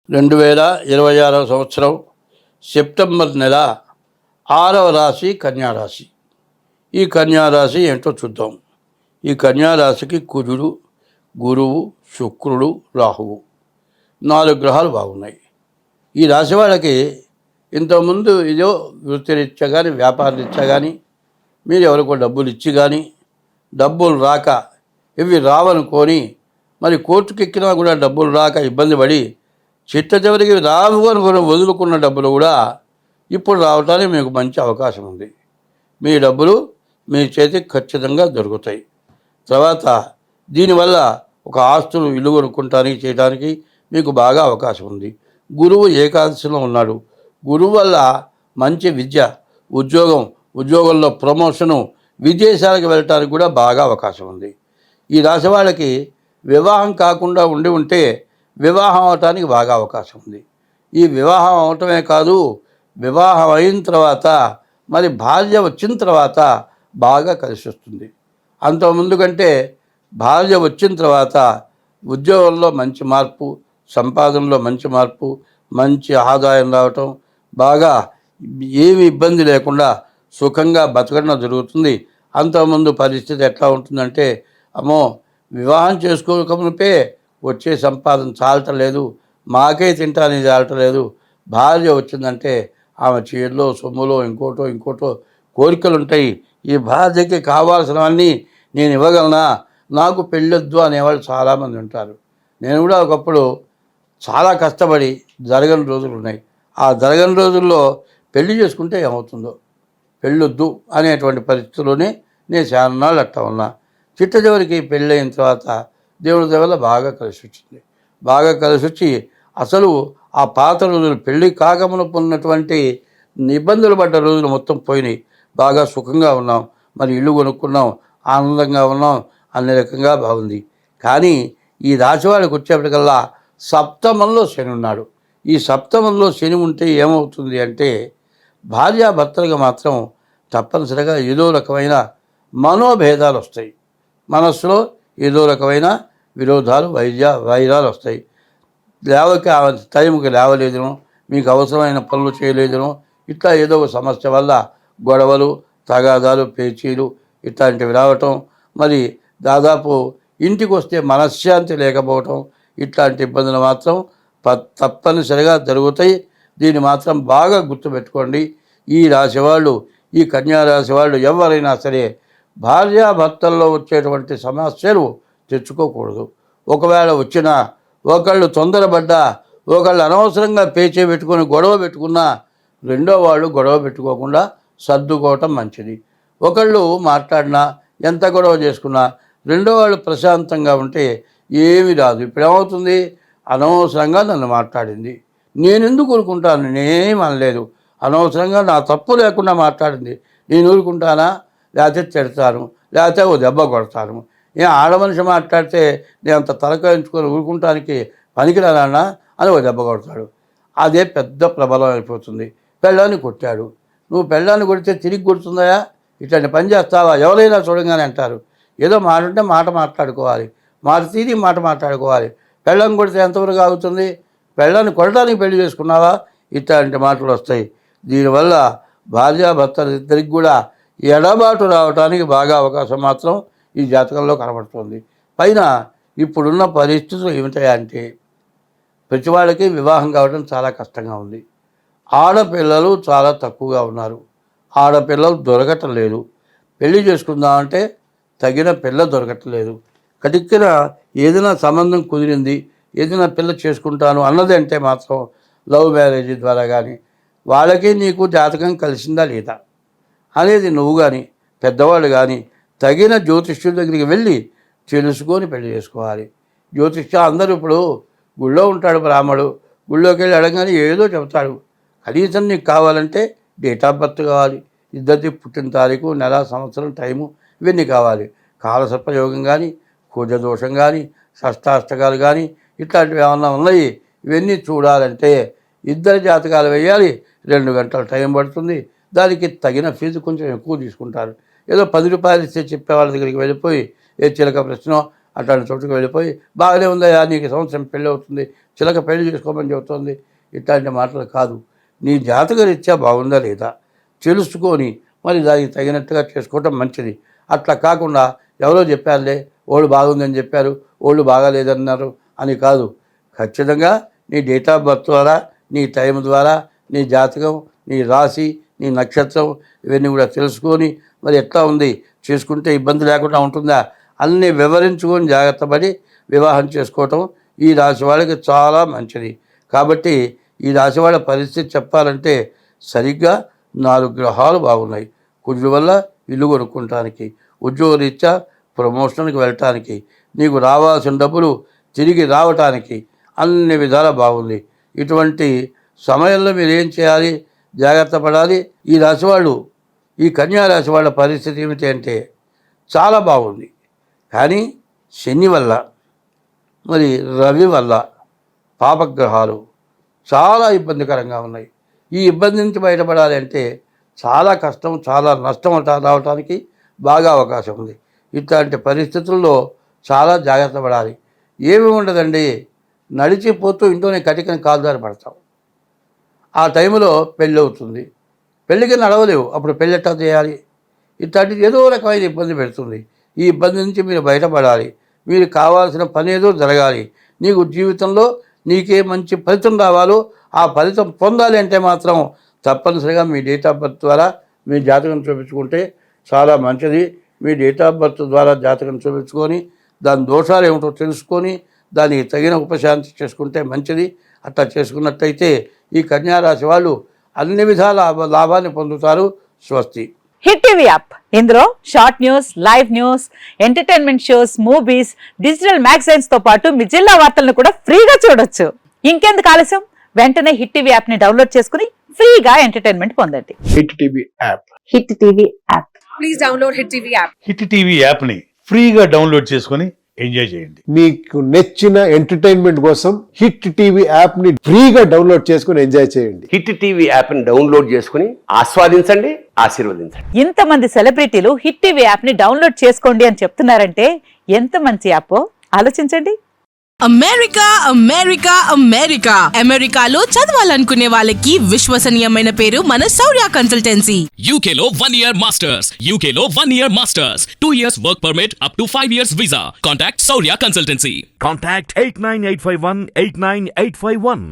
2026 సంవత్సరం సెప్టెంబర్ నెల 6వ రాశి కన్యారాశి. ఈ కన్యారాశి ఏంటో చూద్దాం. ఈ కన్యారాశికి కుజుడు, గురువు, శుక్రుడు, రాహువు 4 గ్రహాలు బాగున్నాయి. ఈ రాశి వాళ్ళకి ఇంతకుముందు ఏదో వృత్తిరీత్యా కానీ వ్యాపారరీత్యా కానీ మీరు ఎవరికో డబ్బులు ఇచ్చి కానీ డబ్బులు రాక ఇవి రావనుకొని మరి కోర్టుకు ఎక్కినా కూడా డబ్బులు రాక ఇబ్బంది పడి చిట్ట చివరికి రావు అనుకుని వదులుకున్న డబ్బులు కూడా ఇప్పుడు రావడానికి మీకు మంచి అవకాశం ఉంది. మీ డబ్బులు మీ చేతికి ఖచ్చితంగా దొరుకుతాయి. తర్వాత దీనివల్ల ఒక ఆస్తులు ఇల్లు కొనుక్కుంటానికి చేయడానికి మీకు బాగా అవకాశం ఉంది. గురువు ఏకాదశిలో ఉన్నాడు. గురువు వల్ల మంచి విద్య, ఉద్యోగంలో ప్రమోషను, విదేశాలకు వెళ్ళటానికి కూడా బాగా అవకాశం ఉంది. ఈ రాశి వాళ్ళకి వివాహం కాకుండా ఉంటే వివాహం అవటానికి బాగా అవకాశం ఉంది. ఈ వివాహం అవటమే కాదు, వివాహం అయిన తర్వాత మరి భార్య వచ్చిన తర్వాత బాగా కలిసి వస్తుంది. అంతకుముందు కంటే భార్య వచ్చిన తర్వాత ఉద్యోగంలో మంచి మార్పు, సంపాదనలో మంచి మార్పు, మంచి ఆదాయం రావటం, బాగా ఏమి ఇబ్బంది లేకుండా సుఖంగా బతకడం జరుగుతుంది. అంతకుముందు పరిస్థితి ఎట్లా ఉంటుందంటే, అమ్మో వివాహం చేసుకోకమునిపే వచ్చే సంపాదన చాలటలేదు, మాకే తింటానికి చాలటలేదు, భార్య వచ్చిందంటే ఆమె చీరలో సొమ్ములో ఇంకోటో కోరికలు ఉంటాయి. ఈ భార్యకి కావాల్సినవన్నీ నేను ఇవ్వగలనా, నాకు పెళ్ళొద్దు అనేవాళ్ళు చాలామంది ఉంటారు. నేను కూడా ఒకప్పుడు చాలా కష్టపడి జరగని రోజులు ఉన్నాయి. ఆ జరగని రోజుల్లో పెళ్లి చేసుకుంటే ఏమవుతుందో, పెళ్ళొద్దు అనేటువంటి పరిస్థితుల్లోనే నేను చాలా నాళ్ళు అట్టా ఉన్నా. చిట్ట చివరికి పెళ్ళి అయిన తర్వాత దేవుడి వల్ల బాగా కలిసి వచ్చింది. బాగా కలిసి వచ్చి అసలు ఆ పాత రోజులు పెళ్ళి కాకమునపు ఉన్నటువంటి ఇబ్బందులు పడ్డ రోజులు మొత్తం పోయినాయి. బాగా సుఖంగా ఉన్నాం, మరి ఇల్లు కొనుక్కున్నాం, ఆనందంగా ఉన్నాం, అన్ని రకంగా బాగుంది. కానీ ఈ రాశి వాళ్ళకి వచ్చేప్పటికల్లా సప్తమంలో శని ఉన్నాడు. ఈ సప్తమంలో శని ఉంటే ఏమవుతుంది అంటే, భార్యాభర్తలకు మాత్రం తప్పనిసరిగా ఏదో రకమైన మనోభేదాలు వస్తాయి. మనస్సులో ఏదో రకమైన విరోధాలు, వైరాలు వస్తాయి. టైంకి లేవలేదనో, మీకు అవసరమైన పనులు చేయలేదనో, ఇట్లా ఏదో ఒక సమస్య వల్ల గొడవలు, తగాదాలు, పేచీలు ఇట్లాంటివి రావటం, మరి దాదాపు ఇంటికి వస్తే మనశ్శాంతి లేకపోవటం, ఇట్లాంటి ఇబ్బందులు మాత్రం తప్పనిసరిగా జరుగుతాయి. దీన్ని మాత్రం బాగా గుర్తుపెట్టుకోండి. ఈ రాశి వాళ్ళు, ఈ కన్యారాశి వాళ్ళు ఎవరైనా సరే భార్యాభర్తల్లో వచ్చేటువంటి సమస్యలు తెచ్చుకోకూడదు. ఒకవేళ వచ్చినా, ఒకళ్ళు తొందరపడ్డా, ఒకళ్ళు అనవసరంగా పేచే పెట్టుకొని గొడవ పెట్టుకున్నా, రెండో వాళ్ళు గొడవ పెట్టుకోకుండా సర్దుకోవటం మంచిది. ఒకళ్ళు మాట్లాడినా, ఎంత గొడవ చేసుకున్నా రెండో వాళ్ళు ప్రశాంతంగా ఉంటే ఏమి రాదు. ఇప్పుడు ఏమవుతుంది, అనవసరంగా నన్ను మాట్లాడింది, నేను ఎందుకు ఊరుకుంటాను, నేనేం అనలేదు, అనవసరంగా నా తప్పు లేకుండా మాట్లాడింది, నేను ఊరుకుంటానా, లేకపోతే తిడతాను, లేకపోతే ఓ దెబ్బ కొడతాను. ఆడమనిషి మాట్లాడితే నేను అంత తలకాయించుకొని ఊరుకుంటానికి పనికిరానా అని ఓ దెబ్బ కొడతాడు. అదే పెద్ద ప్రబలం అయిపోతుంది. పెళ్ళాన్ని కొట్టాడు, నువ్వు పెళ్ళాన్ని కొడితే తిరిగి కొడుతుందా, ఇట్లాంటి పని చేస్తావా, ఎవరైనా చూడంగానే అంటారు. ఏదో మాట ఉంటే మాట మాట్లాడుకోవాలి, మాట తీరి మాట మాట్లాడుకోవాలి. పెళ్ళాన్ని కొడితే ఎంతవరకు ఆగుతుంది, పెళ్ళాన్ని కొట్టడానికి పెళ్లి చేసుకున్నావా, ఇట్లాంటి మాటలు వస్తాయి. దీనివల్ల భార్యాభర్తలు ఇద్దరికి కూడా ఎడబాటు రావడానికి బాగా అవకాశం మాత్రం ఈ జాతకంలో కనబడుతుంది. పైన ఇప్పుడున్న పరిస్థితులు ఏమిటాయంటే, ప్రతి వాళ్ళకి వివాహం కావడం చాలా కష్టంగా ఉంది. ఆడపిల్లలు చాలా తక్కువగా ఉన్నారు. ఆడపిల్లలు దొరకటం లేదు. పెళ్లి చేసుకుందామంటే తగిన పిల్ల దొరకట్లేదు. కటిక్కిన ఏదైనా సంబంధం కుదిరింది, ఏదైనా పిల్ల చేసుకుంటాను అన్నది అంటే మాత్రం లవ్ మ్యారేజ్ ద్వారా కానీ, వాళ్ళకి నీకు జాతకం కలిసిందా లేదా అనేది నువ్వు కానీ పెద్దవాళ్ళు కానీ తగిన జ్యోతిష్యుల దగ్గరికి వెళ్ళి తెలుసుకొని పెళ్లి చేసుకోవాలి. అందరూ ఇప్పుడు గుళ్ళో ఉంటాడు బ్రాహ్మడు, గుళ్ళోకి వెళ్ళి అడగగానే ఏదో చెబుతాడు. కనీసం నీకు కావాలంటే డేట్ ఆఫ్ బర్త్ కావాలి, ఇద్దరిది పుట్టిన తారీఖు, నెల, సంవత్సరం, టైము, ఇవన్నీ కావాలి. కాలసర్పయోగం కానీ, కుజదోషం కానీ, షష్టాష్టకాలు కానీ ఇట్లాంటివి ఏమన్నా ఉన్నాయి. ఇవన్నీ చూడాలంటే ఇద్దరి జాతకాలు వేయాలి. 2 గంటల టైం పడుతుంది. దానికి తగిన ఫీజు కొంచెం ఎక్కువ తీసుకుంటారు. ఏదో 10 రూపాయలు ఇస్తే చెప్పే వాళ్ళ దగ్గరికి వెళ్ళిపోయి ఏ చిలక ప్రశ్న అట్లాంటి చోటుకు వెళ్ళిపోయి బాగానే ఉందయ్యా నీకు సంవత్సరం పెళ్ళి అవుతుంది, చిలక పెళ్లి చేసుకోమని చెబుతుంది, ఇట్లాంటి మాటలు కాదు. నీ జాతక రీత్యా బాగుందా లేదా తెలుసుకొని మరి దానికి తగినట్టుగా చేసుకోవటం మంచిది. అట్లా కాకుండా ఎవరో చెప్పారులే, ఓళ్ళు బాగుందని చెప్పారు, ఓళ్ళు బాగాలేదన్నారు అని కాదు. ఖచ్చితంగా నీ డేట్ ఆఫ్ బర్త్ ద్వారా, నీ టైం ద్వారా, నీ జాతకం, నీ రాశి, నీ నక్షత్రం ఇవన్నీ కూడా తెలుసుకొని మరి ఎట్లా ఉంది, చేసుకుంటే ఇబ్బంది లేకుండా ఉంటుందా అన్నీ వివరించుకొని జాగ్రత్త పడి వివాహం చేసుకోవటం ఈ రాశి వాళ్ళకి చాలా మంచిది. కాబట్టి ఈ రాశి వాళ్ళ పరిస్థితి చెప్పాలంటే సరిగ్గా 4 గ్రహాలు బాగున్నాయి. కుజుడు వల్ల ఇల్లు కొనుక్కోవటానికి, ఉద్యోగరీత్యా ప్రమోషన్కి వెళ్ళటానికి, నీకు రావాల్సిన డబ్బులు తిరిగి రావటానికి అన్ని విధాలా బాగుంది. ఇటువంటి సమయంలో మీరు ఏం చేయాలి, జాగ్రత్త పడాలి. ఈ రాశి వాళ్ళు, ఈ కన్యా రాశి వాళ్ళ పరిస్థితి ఏమిటి అంటే చాలా బాగుంది. కానీ శని వల్ల మరి రవి వల్ల పాపగ్రహాలు చాలా ఇబ్బందికరంగా ఉన్నాయి. ఈ ఇబ్బంది నుంచి బయటపడాలి అంటే చాలా కష్టం, చాలా నష్టం రావడానికి బాగా అవకాశం ఉంది. ఇట్లాంటి పరిస్థితుల్లో చాలా జాగ్రత్త పడాలి. ఏమి ఉండదండి, నడిచిపోతూ ఇంట్లోనే కటికని కాలుదారి పడతాం. ఆ టైంలో పెళ్ళి అవుతుంది, పెళ్ళికి నడవలేవు, అప్పుడు పెళ్ళి ఎట్టా చేయాలి? ఇట్లాంటిది ఏదో రకమైన ఇబ్బంది పెడుతుంది. ఈ ఇబ్బంది నుంచి మీరు బయటపడాలి. మీరు కావాల్సిన పని ఏదో జరగాలి. నీకు జీవితంలో నీకే మంచి ఫలితం రావాలో ఆ ఫలితం పొందాలి అంటే మాత్రం తప్పనిసరిగా మీ డేట్ ఆఫ్ బర్త్ ద్వారా మీ జాతకం చూపించుకుంటే చాలా మంచిది. మీ డేట్ ఆఫ్ బర్త్ ద్వారా జాతకం చూపించుకొని దాని దోషాలు ఏమిటో తెలుసుకొని దానికి తగిన ఉపశాంతి చేసుకుంటే మంచిది. అట్లా చేసుకున్నట్టయితే ఈ కన్యా రాశి వాళ్ళు అన్ని విధాల లాభాన్ని పొందుతారు. స్వస్తి. హిట్ టీవీ యాప్, ఇందులో short news, live news, entertainment shows, movies, digital magazines తో పాటు మీ జిల్లా వార్తలను కూడా ఫ్రీగా చూడొచ్చు. ఇంకెందుకు ఆలస్యం, వెంటనే హిట్ టీవీ యాప్ ని డౌన్లోడ్ చేసుకుని ఫ్రీగా ఎంటర్టైన్మెంట్ పొందండి. Hit TV app, hit TV app, please download hit TV app. Hit TV యాప్ని ఫ్రీగా డౌన్లోడ్ చేసుకొని ఎంజాయ్ చేయండి. మీకు నచ్చిన ఎంటర్టైన్మెంట్ కోసం హిట్ టీవీ యాప్ ని ఫ్రీగా డౌన్లోడ్ చేసుకుని ఎంజాయ్ చేయండి. హిట్ టీవీ యాప్ని డౌన్లోడ్ చేసుకుని ఆస్వాదించండి, ఆశీర్వదించండి. ఇంతమంది సెలబ్రిటీలు హిట్ టీవీ యాప్ ని డౌన్లోడ్ చేసుకోండి అని చెప్తున్నారంటే ఎంత మంచి యాప్ ఆలోచించండి. అమెరికా అమెరికా అమెరికా అమెరికాలో చదవాలనుకునే వాళ్ళకి విశ్వసనీయమైన పేరు మన శౌర్య కన్సల్టెన్సీ. UK లో 1 year masters, UK లో 1 year masters, 2 years work permit up to 5 years visa. Contact Saurya Consultancy. Contact 89851 89851.